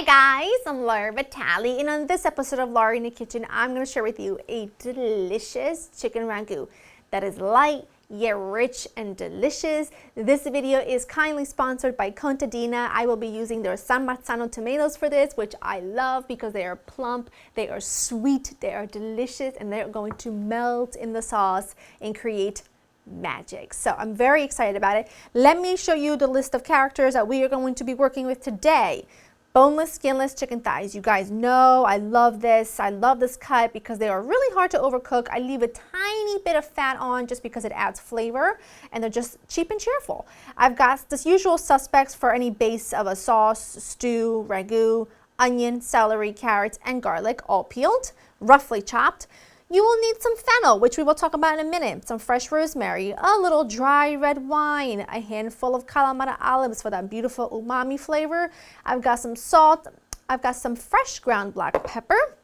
Hi guys, I'm Laura Vitale, and on this episode of Laura in the Kitchen, I'm going to share with you a delicious chicken ragu that is light yet rich and delicious. This video is kindly sponsored by Contadina. I will be using their San Marzano tomatoes for this, which I love because they are plump, they are sweet, they are delicious, and they're going to melt in the sauce and create magic. So I'm very excited about it. Let me show you the list of characters that we are going to be working with today. Boneless, skinless chicken thighs. You guys know I love this. I love this cut because they are really hard to overcook. I leave a tiny bit of fat on just because it adds flavor, and they're just cheap and cheerful. I've got the usual suspects for any base of a sauce, stew, ragu: onion, celery, carrots, and garlic, all peeled, roughly chopped. You will need some fennel, which we will talk about in a minute, some fresh rosemary, a little dry red wine, a handful of calamari olives for that beautiful umami flavor. I've got some salt, I've got some fresh ground black pepper,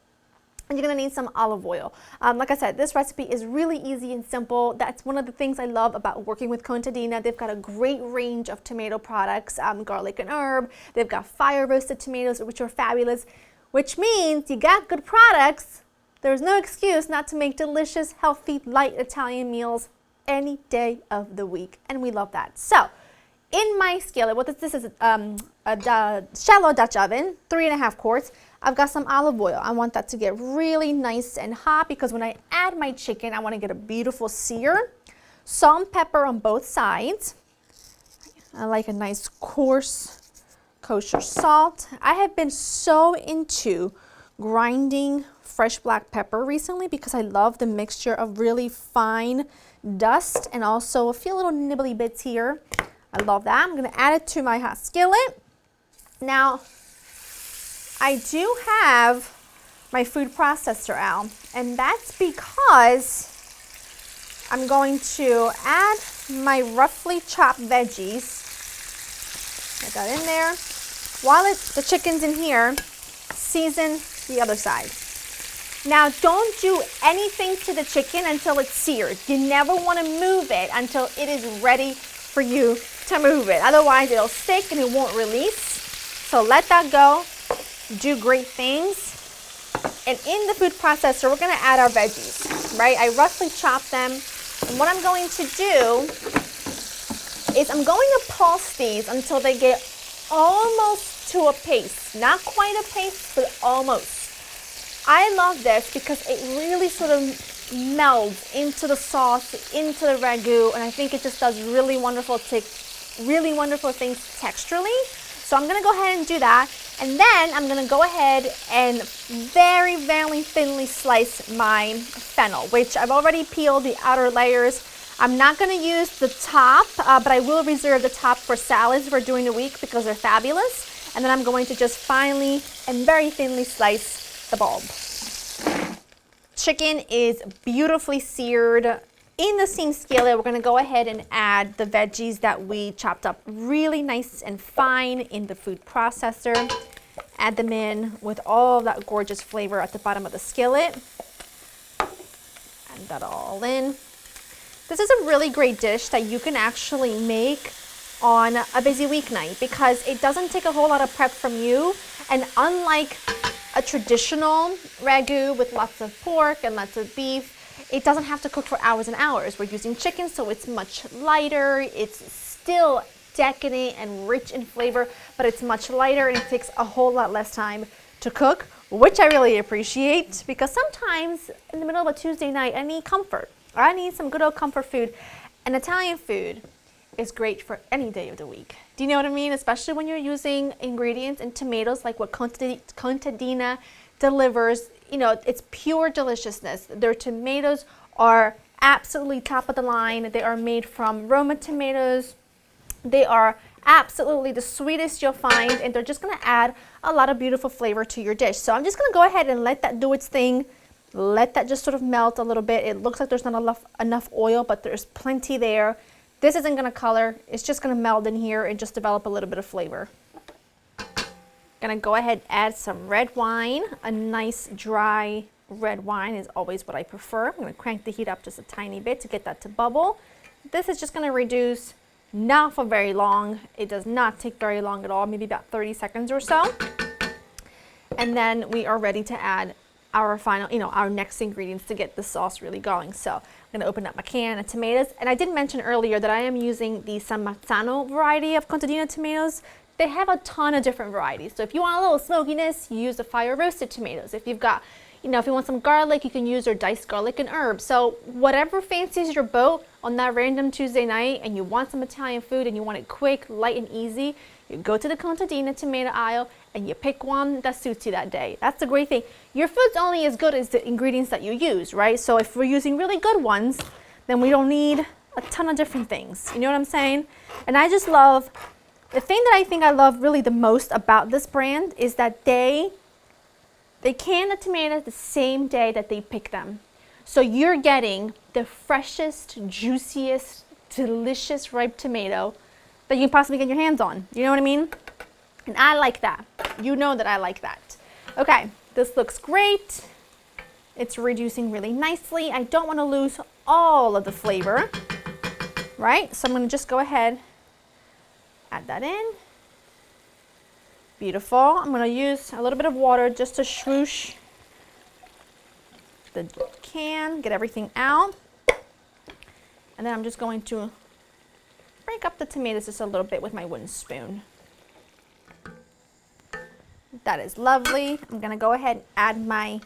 and you're gonna need some olive oil. Like I said, this recipe is really easy and simple. That's one of the things I love about working with Contadina. They've got a great range of tomato products, garlic and herb. They've got fire roasted tomatoes, which are fabulous, which means you got good products. There's no excuse not to make delicious, healthy, light Italian meals any day of the week, and we love that. So, in my skillet, this is a shallow Dutch oven, 3.5 quarts. I've got some olive oil. I want that to get really nice and hot because when I add my chicken, I want to get a beautiful sear. Salt and pepper on both sides. I like a nice coarse kosher salt. I have been so into grinding fresh black pepper recently because I love the mixture of really fine dust and also a few little nibbly bits here. I love that. I'm going to add it to my hot skillet. Now, I do have my food processor out, and that's because I'm going to add my roughly chopped veggies. Get that in there. While the chicken's in here, season the other side. Now, don't do anything to the chicken until it's seared. You never want to move it until it is ready for you to move it. Otherwise, it'll stick and it won't release. So let that go. Do great things. And in the food processor, we're going to add our veggies, right? I roughly chop them. And what I'm going to do is I'm going to pulse these until they get almost to a paste. Not quite a paste, but almost. I love this because it really sort of melds into the sauce, into the ragu, and I think it just does really wonderful things texturally. So I'm going to go ahead and do that, and then I'm going to go ahead and very, very thinly slice my fennel, which I've already peeled the outer layers. I'm not going to use the top, but I will reserve the top for salads we're doing a week because they're fabulous. And then I'm going to just finely and very thinly slice the bulb. Chicken is beautifully seared. In the same skillet, we're going to go ahead and add the veggies that we chopped up really nice and fine in the food processor. Add them in with all of that gorgeous flavor at the bottom of the skillet. Add that all in. This is a really great dish that you can actually make on a busy weeknight because it doesn't take a whole lot of prep from you, and unlike a traditional ragu with lots of pork and lots of beef, it doesn't have to cook for hours and hours. We're using chicken, so it's much lighter. It's still decadent and rich in flavor, but it's much lighter and it takes a whole lot less time to cook, which I really appreciate because sometimes in the middle of a Tuesday night, I need comfort. Or I need some good old comfort food. And Italian food is great for any day of the week. Do you know what I mean? Especially when you're using ingredients and tomatoes like what Contadina delivers. You know, it's pure deliciousness. Their tomatoes are absolutely top of the line. They are made from Roma tomatoes. They are absolutely the sweetest you'll find, and they're just going to add a lot of beautiful flavor to your dish. So I'm just going to go ahead and let that do its thing. Let that just sort of melt a little bit. It looks like there's not enough oil, but there's plenty there. This isn't going to color. It's just going to meld in here and just develop a little bit of flavor. Going to go ahead and add some red wine. A nice dry red wine is always what I prefer. I'm going to crank the heat up just a tiny bit to get that to bubble. This is just going to reduce, not for very long. It does not take very long at all, maybe about 30 seconds or so. And then we are ready to add our final, our next ingredients to get the sauce really going. So I'm gonna open up my can of tomatoes. And I did mention earlier that I am using the San Marzano variety of contadina tomatoes. They have a ton of different varieties. So if you want a little smokiness, you use the fire roasted tomatoes. If you've got, if you want some garlic, you can use your diced garlic and herbs. So whatever fancies your boat on that random Tuesday night and you want some Italian food and you want it quick, light, and easy, you go to the contadina tomato aisle and you pick one that suits you that day. That's the great thing. Your food's only as good as the ingredients that you use, right? So if we're using really good ones, then we don't need a ton of different things. You know what I'm saying? And I just love, the thing that I think I love really the most about this brand is that they can the tomatoes the same day that they pick them. So you're getting the freshest, juiciest, delicious ripe tomato that you can possibly get your hands on. You know what I mean? And I like that. You know that I like that. Okay, this looks great. It's reducing really nicely. I don't want to lose all of the flavor, right? So I'm going to just go ahead, add that in. Beautiful. I'm going to use a little bit of water just to swoosh the can, get everything out. And then I'm just going to break up the tomatoes just a little bit with my wooden spoon. That is lovely. I'm going to go ahead and add my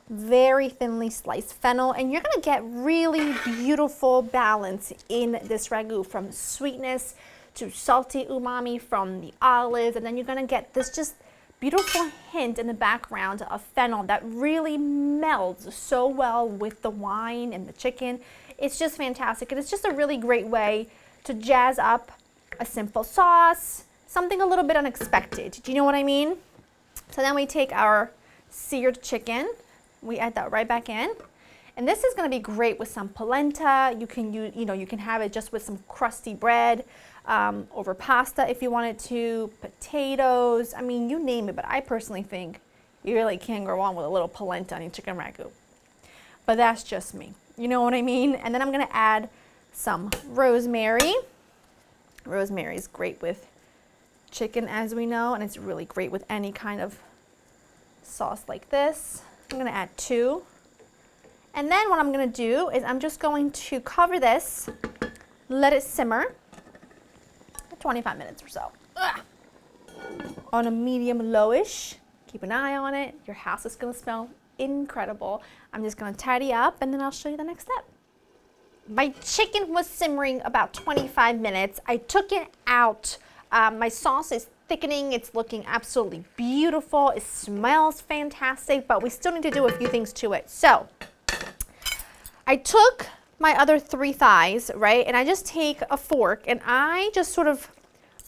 very thinly sliced fennel, and you're going to get really beautiful balance in this ragu, from sweetness to salty umami from the olives, and then you're going to get this just beautiful hint in the background of fennel that really melds so well with the wine and the chicken. It's just fantastic, and it's just a really great way to jazz up a simple sauce, something a little bit unexpected. Do you know what I mean? So then we take our seared chicken, we add that right back in. And this is going to be great with some polenta. You can use, you can have it just with some crusty bread, over pasta if you wanted to, potatoes, I mean, you name it. But I personally think you really can go wrong with a little polenta on your chicken ragu. But that's just me. You know what I mean? And then I'm going to add some rosemary. Rosemary is great with chicken, as we know, and it's really great with any kind of sauce like this. I'm going to add 2. And then what I'm going to do is I'm just going to cover this, let it simmer for 25 minutes or so. On a medium lowish. Keep an eye on it. Your house is going to smell incredible. I'm just going to tidy up and then I'll show you the next step. My chicken was simmering about 25 minutes. I took it out. My sauce is thickening. It's looking absolutely beautiful. It smells fantastic, but we still need to do a few things to it. So I took my other 3 thighs, right? And I just take a fork and I just sort of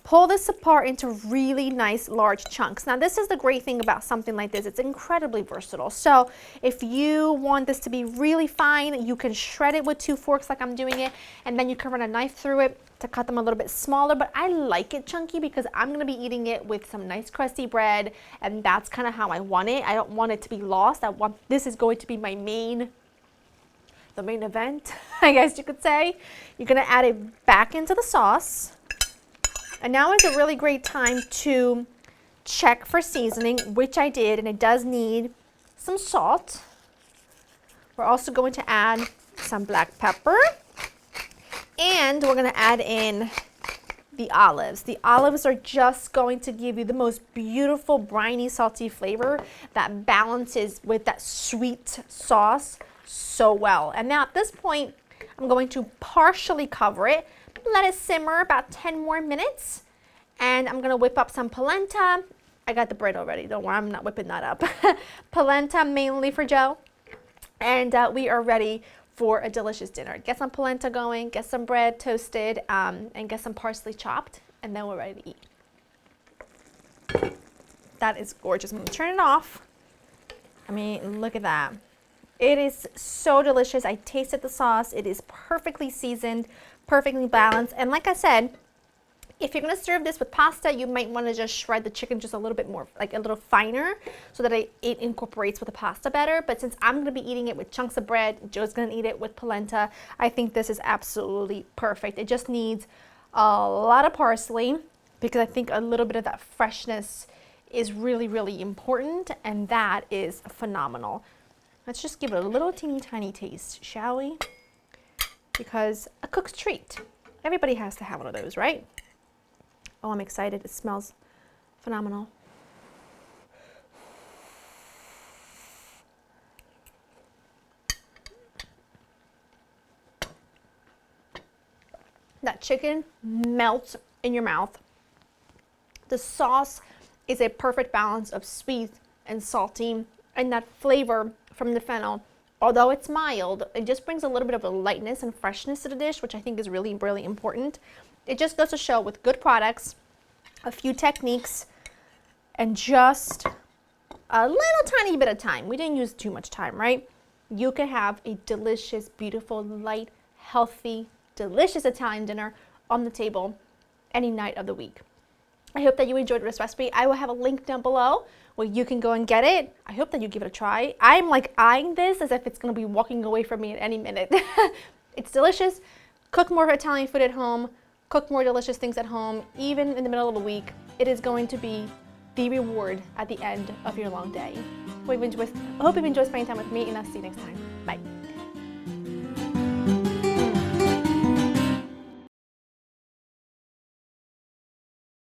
pull this apart into really nice large chunks. Now this is the great thing about something like this. It's incredibly versatile. So if you want this to be really fine, you can shred it with 2 forks like I'm doing it, and then you can run a knife through it to cut them a little bit smaller. But I like it chunky because I'm going to be eating it with some nice crusty bread, and that's kind of how I want it. I don't want it to be lost. This is going to be my the main event, I guess you could say. You're going to add it back into the sauce. And now is a really great time to check for seasoning, which I did, and it does need some salt. We're also going to add some black pepper, and we're going to add in the olives. The olives are just going to give you the most beautiful briny, salty flavor that balances with that sweet sauce so well. And now at this point, I'm going to partially cover it, let it simmer about 10 more minutes, and I'm going to whip up some polenta. I got the bread already, don't worry, I'm not whipping that up. Polenta mainly for Joe, and we are ready for a delicious dinner. Get some polenta going, get some bread toasted, and get some parsley chopped, and then we're ready to eat. That is gorgeous. I'm going to turn it off. I mean, look at that. It is so delicious. I tasted the sauce. It is perfectly seasoned, perfectly balanced. And like I said, if you're going to serve this with pasta, you might want to just shred the chicken just a little bit more, like a little finer, so that it incorporates with the pasta better. But since I'm going to be eating it with chunks of bread, Joe's going to eat it with polenta, I think this is absolutely perfect. It just needs a lot of parsley, because I think a little bit of that freshness is really, really important, and that is phenomenal. Let's just give it a little teeny tiny taste, shall we? Because a cook's treat. Everybody has to have one of those, right? Oh, I'm excited. It smells phenomenal. That chicken melts in your mouth. The sauce is a perfect balance of sweet and salty, and that flavor from the fennel, although it's mild, it just brings a little bit of a lightness and freshness to the dish, which I think is really, really important. It just goes to show with good products, a few techniques, and just a little tiny bit of time. We didn't use too much time, right? You can have a delicious, beautiful, light, healthy, delicious Italian dinner on the table any night of the week. I hope that you enjoyed this recipe. I will have a link down below where you can go and get it. I hope that you give it a try. I'm like eyeing this as if it's gonna be walking away from me at any minute. It's delicious. Cook more Italian food at home. Cook more delicious things at home, even in the middle of the week. It is going to be the reward at the end of your long day. I hope you've enjoyed spending time with me, and I'll see you next time. Bye.